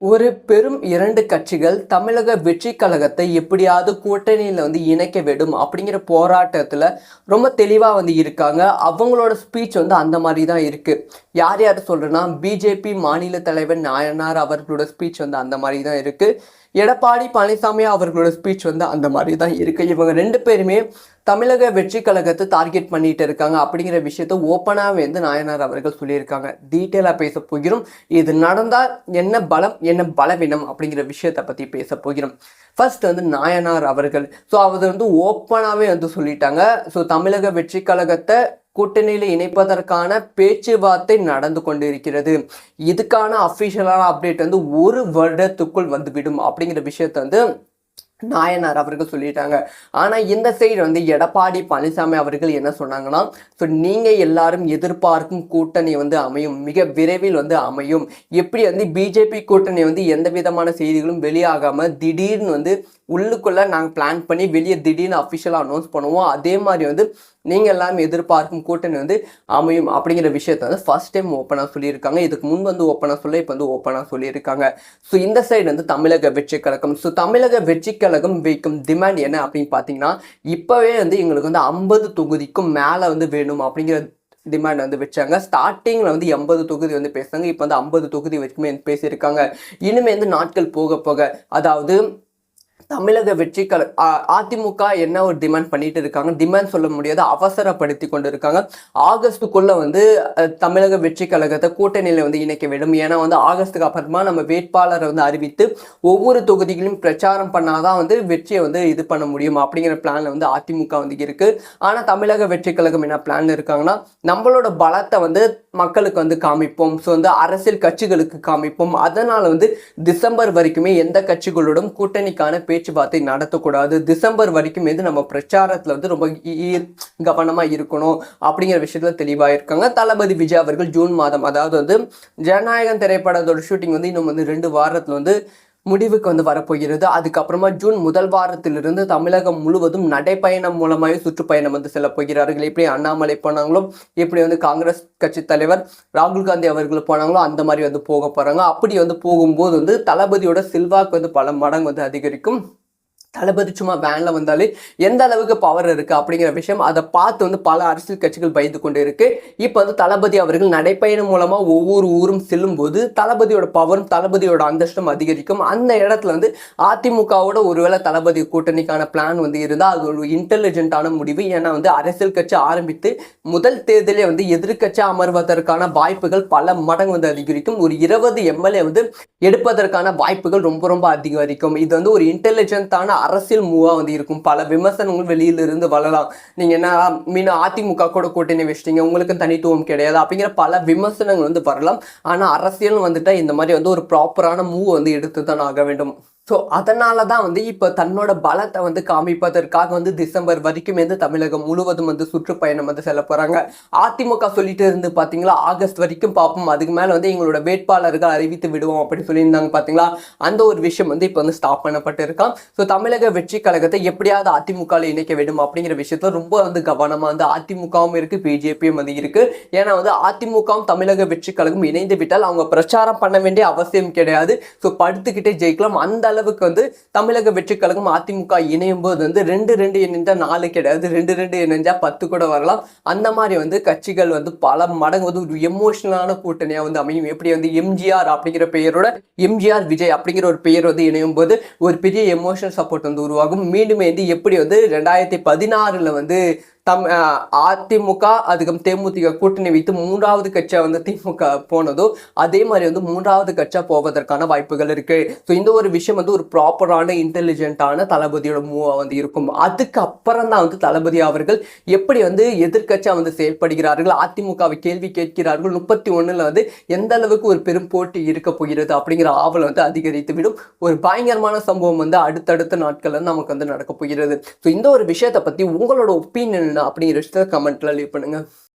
ஒரு பெரும் 2 கட்சிகள் தமிழக வெற்றி கழகத்தை எப்படியாவது கூட்டணியில இணைக்க விடும் அப்படிங்கிற போராட்டத்துல ரொம்ப தெளிவா இருக்காங்க. அவங்களோட ஸ்பீச் அந்த மாதிரி தான் இருக்கு. யார் யார் சொல்றேன்னா, பிஜேபி மாநில தலைவர் நாயனார் அவர்களோட ஸ்பீச் அந்த மாதிரி தான் இருக்கு. எடப்பாடி பழனிசாமி அவர்களோட ஸ்பீச் அந்த மாதிரி தான் இருக்கு. இவங்க 2 பேருமே தமிழக வெற்றி கழகத்தை டார்கெட் பண்ணிட்டு இருக்காங்க அப்படிங்கிற விஷயத்த ஓப்பனாகவே நாயனார் அவர்கள் சொல்லியிருக்காங்க. டீட்டெயிலாக பேச போகிறோம். இது நடந்தால் என்ன பலம் என்ன பலவீனம் அப்படிங்கிற விஷயத்தை பற்றி பேச போகிறோம். ஃபர்ஸ்ட் நாயனார் அவர்கள் அவர் ஓப்பனாகவே சொல்லிட்டாங்க. ஸோ தமிழக வெற்றி கழகத்தை கூட்டணியில் இணைப்பதற்கான பேச்சுவார்த்தை நடந்து கொண்டிருக்கிறது. இதுக்கான அஃபிஷியலான அப்டேட் ஒரு வருடத்துக்குள் வந்துவிடும் அப்படிங்கிற விஷயத்த நாயனார் அவர்கள் சொல்லிட்டாங்க. ஆனால் இந்த சைடு எடப்பாடி பழனிசாமி அவர்கள் என்ன சொன்னாங்கன்னா, ஸோ நீங்கள் எல்லாரும் எதிர்பார்க்கும் கூட்டணி அமையும், மிக விரைவில் அமையும். எப்படி பிஜேபி கூட்டணி எந்த விதமான செய்திகளும் வெளியாகாமல் திடீர்னு உள்ளுக்குள்ளே நாங்கள் பிளான் பண்ணி வெளியே திடீர்னு அஃபிஷியலாக அனௌன்ஸ் பண்ணுவோம். அதே மாதிரி நீங்கள் எல்லாம் எதிர்பார்க்கும் கூட்டணி அமையும் அப்படிங்கிற விஷயத்த ஃபர்ஸ்ட் டைம் ஓப்பனாக சொல்லியிருக்காங்க. இதுக்கு முன் ஓப்பனாக சொல்ல இப்போ ஓப்பனாக சொல்லியிருக்காங்க. ஸோ இந்த சைடு தமிழக வெற்றி கழகம். ஸோ தமிழக வெற்றி கழகம் வைக்கும் டிமாண்ட் என்ன அப்படின்னு பார்த்தீங்கன்னா, இப்போவே எங்களுக்கு 50 தொகுதிக்கும் மேலே வேணும் அப்படிங்கிற டிமாண்ட் வச்சாங்க. ஸ்டார்டிங்கில் 80 தொகுதி பேசுகிறாங்க. இப்போ 50 தொகுதி வரைக்குமே பேசியிருக்காங்க. இனிமே நாட்கள் போக போக, அதாவது தமிழக வெற்றி அதிமுக என்ன ஒரு டிமாண்ட் பண்ணிட்டு இருக்காங்க, டிமாண்ட் சொல்ல முடியாது, அவசரப்படுத்தி கொண்டு இருக்காங்க. ஆகஸ்டுக்குள்ள தமிழக வெற்றி கழகத்தை கூட்டணியில இணைக்க வேண்டும். ஏன்னா ஆகஸ்டுக்கு அப்புறமா நம்ம வேட்பாளரை அறிவித்து ஒவ்வொரு தொகுதிகளையும் பிரச்சாரம் பண்ணாதான் வெற்றியை இது பண்ண முடியும் அப்படிங்கிற பிளான்ல அதிமுக இருக்கு. ஆனா தமிழக வெற்றி கழகம் என்ன பிளான் இருக்காங்கன்னா, நம்மளோட பலத்தை மக்களுக்கு காமிப்போம். ஸோ அரசியல் கட்சிகளுக்கு காமிப்போம். அதனால டிசம்பர் வரைக்குமே எந்த கட்சிகளோடும் கூட்டணிக்கான பேச்சுவார்த்தை நடத்தக்கூடாது. டிசம்பர் வரைக்கும் நம்ம பிரச்சாரத்துல ரொம்ப கவனமா இருக்கணும் அப்படிங்கிற விஷயத்துல தெளிவாக இருக்காங்க. தளபதி விஜய் அவர்கள் ஜூன் மாதம், அதாவது ஜனநாயகம் திரைப்படத்தோட ஷூட்டிங் இன்னும் 2 வாரத்துல முடிவுக்கு வரப்போகிறது. அதுக்கப்புறமா ஜூன் முதல் வாரத்திலிருந்து தமிழகம் முழுவதும் நடைப்பயணம் மூலமாகவே சுற்றுப்பயணம் செல்ல போகிறார்கள். எப்படி அண்ணாமலை போனாங்களோ, எப்படி காங்கிரஸ் கட்சி தலைவர் ராகுல் காந்தி அவர்கள் போனாங்களோ, அந்த மாதிரி போக போறாங்க. அப்படி போகும்போது தளபதியோட செல்வாக்கு பல மடங்கு அதிகரிக்கும். தளபதி சும்மா வேன்ல வந்தாலே எந்த அளவுக்கு பவர் இருக்கு அப்படிங்கிற விஷயம் அதை பார்த்து பல அரசியல் கட்சிகள் பயந்து கொண்டு இருக்கு. இப்போ தளபதி அவர்கள் நடைப்பயணம் மூலமா ஒவ்வொரு ஊரும் செல்லும் போது தளபதியோட பவரும் தளபதியோட அந்தஸ்தும் அதிகரிக்கும். அந்த இடத்துல அதிமுகவோட ஒருவேளை தளபதி கூட்டணிக்கான பிளான் இருந்தால் அது ஒரு இன்டெலிஜென்ட்டான முடிவு. ஏன்னா அரசியல் கட்சி ஆரம்பித்து முதல் தேர்தலே எதிர்கட்சி அமர்வதற்கான வாய்ப்புகள் பல மடங்கு அதிகரிக்கும். ஒரு 20 எம்எல்ஏ எடுப்பதற்கான வாய்ப்புகள் ரொம்ப ரொம்ப அதிகரிக்கும். இது ஒரு இன்டெலிஜென்ட்டான அரசியல் மூவா இருக்கும். பல விமர்சனங்கள் வெளியிலிருந்து வரலாம். நீங்க என்ன மீண்டும் அதிமுக கூட கூட்டணி வச்சிட்டீங்க, உங்களுக்கு தனித்துவம் கிடையாது அப்படிங்கிற பல விமர்சனங்கள் வரலாம். ஆனா அரசியல் இந்த மாதிரி ஒரு ப்ராப்பரான மூவ் எடுத்து தான் ஆக வேண்டும். ஸோ அதனால தான் இப்போ தன்னோட பலத்தை காமிப்பதற்காக டிசம்பர் வரைக்கும் தமிழகம் முழுவதும் சுற்றுப்பயணம் செல்ல போகிறாங்க. அதிமுக சொல்லிட்டு இருந்து பார்த்தீங்களா, ஆகஸ்ட் வரைக்கும் பார்ப்போம், அதுக்கு மேலே எங்களோட வேட்பாளர்கள் அறிவித்து விடுவோம் அப்படின்னு சொல்லியிருந்தாங்க. பார்த்தீங்களா, அந்த ஒரு விஷயம் இப்போ ஸ்டாப் பண்ணப்பட்டு இருக்கான். ஸோ தமிழக வெற்றி கழகத்தை எப்படியாவது அதிமுகவில் இணைக்க வேண்டும் அப்படிங்கிற விஷயத்துல ரொம்ப கவனமாக அதிமுகவும் இருக்குது, பிஜேபியும் இருக்குது. ஏன்னா அதிமுகவும் தமிழக வெற்றி கழகம் இணைந்து விட்டால் அவங்க பிரச்சாரம் பண்ண வேண்டிய அவசியம் கிடையாது. ஸோ படுத்துக்கிட்டே ஜெயிக்கலாம். அந்த அளவுக்கு தமிழக வெற்றி கழகம் அதிமுக இணையும் போது 2 இணைஞ்சா 4 கிடையாது, 2 இணைஞ்சா 10 கூட வரலாம். அந்த மாதிரி கட்சிகள் பல மடங்கு ஒரு எமோஷனலான கூட்டணியா அமையும். எப்படி எம்ஜிஆர் அப்படிங்கிற பெயரோட எம்ஜிஆர் விஜய் அப்படிங்கிற ஒரு பெயர் இணையும் போது ஒரு பெரிய எமோஷனல் சப்போர்ட் உருவாகும். மீண்டும் எப்படி 2016 அதிமுக அதுக்கு தேமுதிக கூட்டணி வைத்து 3வது கட்சியா திமுக போனதோ அதே மாதிரி 3வது கட்சியா போவதற்கான வாய்ப்புகள் இருக்கு. ஸோ இந்த ஒரு விஷயம் ஒரு ப்ராப்பரான இன்டெலிஜென்ட்டான தளபதியோட மூவா இருக்கும். அதுக்கு அப்புறம் தான் தளபதி அவர்கள் எப்படி எதிர்கட்சியா செயல்படுகிறார்கள், அதிமுகவை கேள்வி கேட்கிறார்கள், 31ல எந்த அளவுக்கு ஒரு பெரும் போட்டி இருக்க போகிறது அப்படிங்கிற ஆவல் அதிகரித்து விடும். ஒரு பயங்கரமான சம்பவம் அடுத்தடுத்த நாட்கள் நமக்கு நடக்க போகிறது. ஸோ இந்த ஒரு விஷயத்தை பத்தி உங்களோட ஒப்பீனியன் அப்படிங்கிற கமெண்ட்ல லீவ் பண்ணுங்க.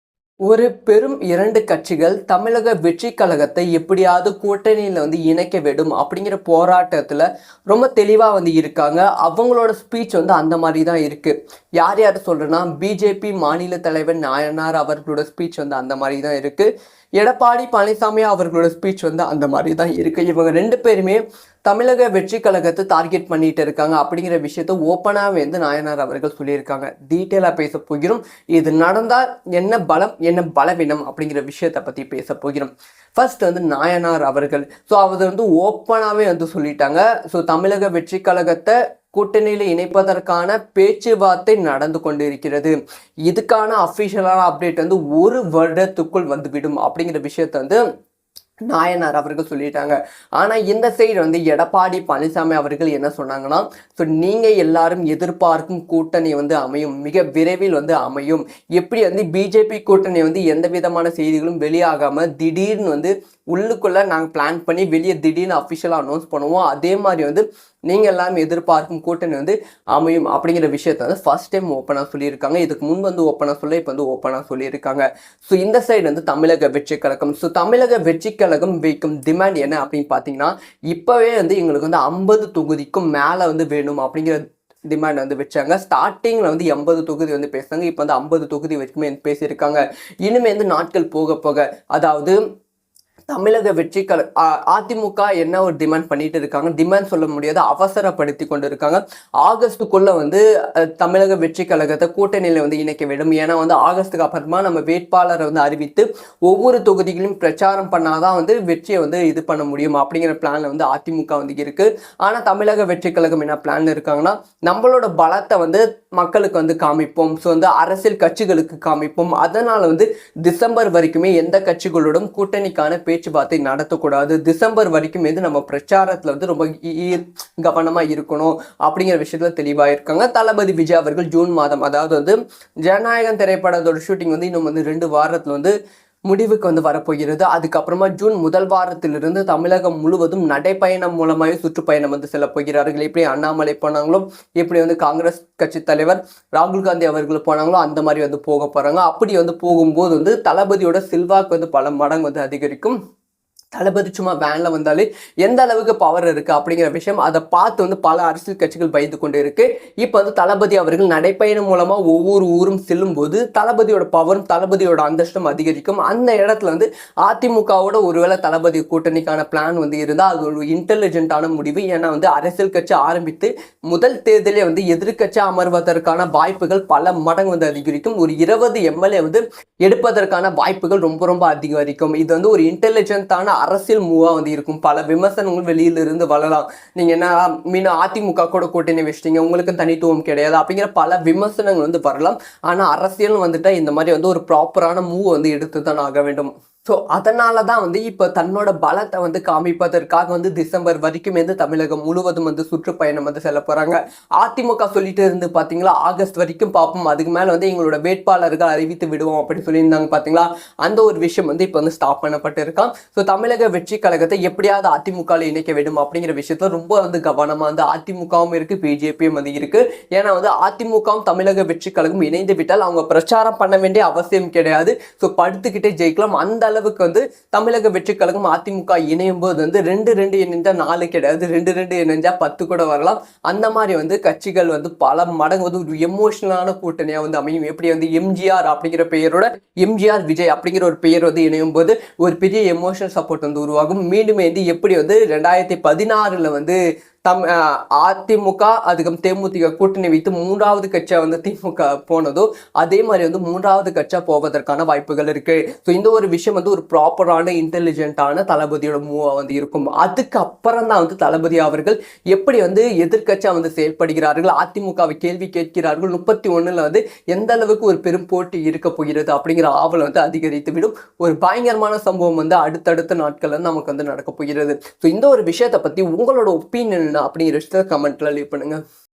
ஒரு பெரும் இரண்டு கட்சிகள் தமிழக வெற்றி கழகத்தை எப்படியாவது கூட்டணியில் வந்து இணைக்க விடும் அப்படிங்கிற போராட்டத்தில் ரொம்ப தெளிவாக வந்து இருக்காங்க. அவங்களோட ஸ்பீச் வந்து அந்த மாதிரி தான் இருக்குது. யார் யார் சொல்கிறேன்னா, பிஜேபி மாநில தலைவர் நாயனார் அவர்களோட ஸ்பீச் வந்து அந்த மாதிரி தான் இருக்குது. எடப்பாடி பழனிசாமி அவர்களோட ஸ்பீச் வந்து அந்த மாதிரி தான் இருக்குது. இவங்க ரெண்டு பேருமே தமிழக வெற்றி கழகத்தை டார்கெட் பண்ணிட்டு இருக்காங்க அப்படிங்கிற விஷயத்த ஓப்பனாகவே வந்து நாயனார் அவர்கள் சொல்லியிருக்காங்க. டீட்டெயிலாக பேச போகிறோம். இது நடந்தால் என்ன பலம் என்ன பலவீனம் அப்படிங்கிற விஷயத்தை பற்றி பேச போகிறோம். ஃபர்ஸ்ட் வந்து நாயனார் அவர்கள் அவர் வந்து ஓப்பனாகவே வந்து சொல்லிட்டாங்க. தமிழக வெற்றி கழகத்தை கூட்டணியில் இணைப்பதற்கான பேச்சுவார்த்தை நடந்து கொண்டிருக்கிறது. இதுக்கான அஃபிஷியலான அப்டேட் வந்து ஒரு வருடத்துக்குள் வந்துவிடும் அப்படிங்கிற விஷயத்த வந்து நாயனார் அவர்கள் சொல்லிட்டாங்க. ஆனால் இந்த சைடு வந்து எடப்பாடி பழனிசாமி அவர்கள் என்ன சொன்னாங்கன்னா, நீங்கள் எல்லாரும் எதிர்பார்க்கும் கூட்டணி வந்து அமையும், மிக விரைவில் வந்து அமையும். எப்படி வந்து பிஜேபி கூட்டணி வந்து எந்த விதமான செய்திகளும் வெளியாகாமல் திடீர்னு வந்து உள்ளுக்குள்ளே நாங்கள் பிளான் பண்ணி வெளியே திடீர்னு அஃபிஷியலாக அனௌன்ஸ் பண்ணுவோம், அதே மாதிரி வந்து நீங்கள் எல்லாரும் எதிர்பார்க்கும் கூட்டணி வந்து அமையும் அப்படிங்கிற விஷயத்த வந்து ஃபர்ஸ்ட் டைம் ஓப்பனாக சொல்லியிருக்காங்க. இதுக்கு முன் வந்து ஓப்பனாக சொல்ல இப்போ வந்து ஓப்பனாக சொல்லியிருக்காங்க. இந்த சைடு வந்து தமிழக வெற்றி கழகம் தமிழக வெற்றி கழகம் வைக்கும் டிமாண்ட் என்ன அப்படின்னு பார்த்தீங்கன்னா, இப்போவே வந்து எங்களுக்கு வந்து 50 தொகுதிக்கும் மேலே வந்து வேணும் அப்படிங்கிற டிமாண்ட் வந்து வச்சாங்க. ஸ்டார்டிங்கில் வந்து 80 தொகுதி வந்து பேசுனாங்க. இப்போ வந்து 50 தொகுதி வரைக்குமே பேசியிருக்காங்க. இனிமேல் வந்து நாட்கள் போக போக, அதாவது தமிழக வெற்றி அதிமுக என்ன ஒரு டிமாண்ட் பண்ணிட்டு இருக்காங்க, டிமாண்ட் சொல்ல முடியாது, அவசரப்படுத்தி கொண்டு இருக்காங்க. ஆகஸ்டுக்குள்ள வந்து தமிழக வெற்றி கழகத்தை கூட்டணியில வந்து இணைக்க வேண்டும். ஏன்னா வந்து ஆகஸ்டுக்கு அப்புறமா நம்ம வேட்பாளரை வந்து அறிவித்து ஒவ்வொரு தொகுதிகளையும் பிரச்சாரம் பண்ணாதான் வந்து வெற்றியை வந்து இது பண்ண முடியும் அப்படிங்கிற பிளான்ல வந்து அதிமுக வந்து இருக்கு. ஆனா தமிழக வெற்றி கழகம் என்ன பிளான்ல இருக்காங்கன்னா, நம்மளோட பலத்தை வந்து மக்களுக்கு வந்து காமிப்போம், வந்து அரசியல் கட்சிகளுக்கு காமிப்போம். அதனால வந்து டிசம்பர் வரைக்குமே எந்த கட்சிகளோடும் கூட்டணிக்கான பேச்சுவார்த்தை நடத்தக்கூடாது. டிசம்பர் வரைக்கும் வந்து நம்ம பிரச்சாரத்துல வந்து ரொம்ப கவனமா இருக்கணும் அப்படிங்கிற விஷயத்துல தெளிவாக இருக்காங்க. தளபதி விஜய் அவர்கள் ஜூன் மாதம், அதாவது வந்து ஜனநாயகம் திரைப்படத்தோட ஷூட்டிங் வந்து இன்னும் வந்து 2 வாரத்துல வந்து முடிவுக்கு வந்து வரப்போகிறது. அதுக்கப்புறமா ஜூன் முதல் வாரத்திலிருந்து தமிழகம் முழுவதும் நடைப்பயணம் மூலமாக சுற்றுப்பயணம் வந்து செல்ல போகிறார்கள். எப்படி அண்ணாமலை போனாங்களோ, எப்படி வந்து காங்கிரஸ் கட்சி தலைவர் ராகுல் காந்தி அவர்கள் போனாங்களோ, அந்த மாதிரி வந்து போக போறாங்க. அப்படி வந்து போகும்போது வந்து தளபதியோட செல்வாக்கு வந்து பல மடங்கு வந்து அதிகரிக்கும். தளபதி சும்மா வேன்ல வந்தாலே எந்த அளவுக்கு பவர் இருக்கு அப்படிங்கிற விஷயம் அதை பார்த்து வந்து பல அரசியல் கட்சிகள் பயந்து கொண்டு இருக்கு. இப்போ வந்து தளபதி அவர்கள் நடைப்பயணம் மூலமா ஒவ்வொரு ஊரும் செல்லும் போது தளபதியோட பவரும் தளபதியோட அந்தஸ்தும் அதிகரிக்கும். அந்த இடத்துல வந்து அதிமுகவோட ஒருவேளை தளபதி கூட்டணிக்கான பிளான் வந்து இருந்தால் அது ஒரு இன்டெலிஜென்ட்டான முடிவு. ஏன்னா வந்து அரசியல் கட்சி ஆரம்பித்து முதல் தேர்தலே வந்து எதிர்கட்சி அமர்வதற்கான வாய்ப்புகள் பல மடங்கு வந்து அதிகரிக்கும். ஒரு 20 எம்எல்ஏ வந்து எடுப்பதற்கான வாய்ப்புகள் ரொம்ப ரொம்ப அதிகரிக்கும். இது வந்து ஒரு இன்டெலிஜென்ட்டான அரசியல் மூவா வந்து இருக்கும். பல விமர்சனங்கள் வெளியில இருந்து வரலாம். நீங்க என்ன மீண்டும் அதிமுக கூட கூட்டணி வச்சிட்டீங்க, உங்களுக்கு தனித்துவம் கிடையாது அப்படிங்கிற பல விமர்சனங்கள் வந்து வரலாம். ஆனா அரசியல் வந்துட்டா இந்த மாதிரி வந்து ஒரு ப்ராப்பரான மூவ் வந்து எடுத்து தான் ஆக வேண்டும். அதனால தான் வந்து இப்போ தன்னோட பலத்தை வந்து காமிப்பதற்காக வந்து டிசம்பர் வரைக்கும் வந்து தமிழகம் முழுவதும் வந்து சுற்றுப்பயணம் வந்து செல்ல போகிறாங்க. அதிமுக சொல்லிட்டு இருந்து பார்த்தீங்களா, ஆகஸ்ட் வரைக்கும் பார்ப்போம், அதுக்கு மேலே வந்து எங்களோட வேட்பாளர்கள் அறிவித்து விடுவோம் அப்படின்னு சொல்லியிருந்தாங்க பார்த்தீங்களா. அந்த ஒரு விஷயம் வந்து இப்போ வந்து ஸ்டாப் பண்ணப்பட்டு இருக்கான். தமிழக வெற்றி கழகத்தை எப்படியாவது அதிமுகவில் இணைக்க வேண்டும் அப்படிங்கிற விஷயத்துல ரொம்ப வந்து கவனமாக வந்து அதிமுகவும் இருக்குது, பிஜேபியும் வந்து இருக்குது. ஏன்னா வந்து அதிமுகவும் தமிழக வெற்றி கழகம் இணைந்து விட்டால் அவங்க பிரச்சாரம் பண்ண வேண்டிய அவசியம் கிடையாது. படுத்துக்கிட்டே ஜெயிக்கலாம். அந்த அளவுக்கு வந்து தமிழக வெற்றி கழகம் அதிமுக இணையும் போது வந்து 2 இணைஞ்சா 4 கிடையாது, 2 இணைஞ்சா 10 கூட வரலாம். அந்த மாதிரி வந்து கட்சிகள் வந்து பல மடங்கு வந்து ஒரு எமோஷனலான கூட்டணியா வந்து அமையும். எப்படி வந்து எம்ஜிஆர் அப்படிங்கிற பெயரோட எம்ஜிஆர் விஜய் அப்படிங்கிற ஒரு பெயர் வந்து இணையும் போது ஒரு பெரிய எமோஷனல் சப்போர்ட் வந்து உருவாகும். மீண்டும் வந்து எப்படி வந்து 2016 வந்து அதிமுக அதுக்கு தேமுதிக கூட்டணி வைத்து 3வது கட்சியா வந்து திமுக போனதோ அதே மாதிரி வந்து 3வது கட்சியா போவதற்கான வாய்ப்புகள் இருக்கு. இந்த ஒரு விஷயம் வந்து ஒரு ப்ராப்பரான இன்டெலிஜென்ட்டான தளபதியோட மூவா வந்து இருக்கும். அதுக்கு அப்புறம் தான் வந்து தளபதி அவர்கள் எப்படி வந்து எதிர்கட்சியா வந்து செயல்படுகிறார்கள், அதிமுகவை கேள்வி கேட்கிறார்கள், 31 வந்து எந்த அளவுக்கு ஒரு பெரும் போட்டி இருக்க போகிறது அப்படிங்கிற ஆவல் வந்து அதிகரித்து விடும். ஒரு பயங்கரமான சம்பவம் வந்து அடுத்தடுத்த நாட்கள் நமக்கு வந்து நடக்க போகிறது. இந்த ஒரு விஷயத்தை பத்தி உங்களோட ஒப்பீனியன் அப்படிங்கிற கமெண்ட்ல லீவ் பண்ணுங்க.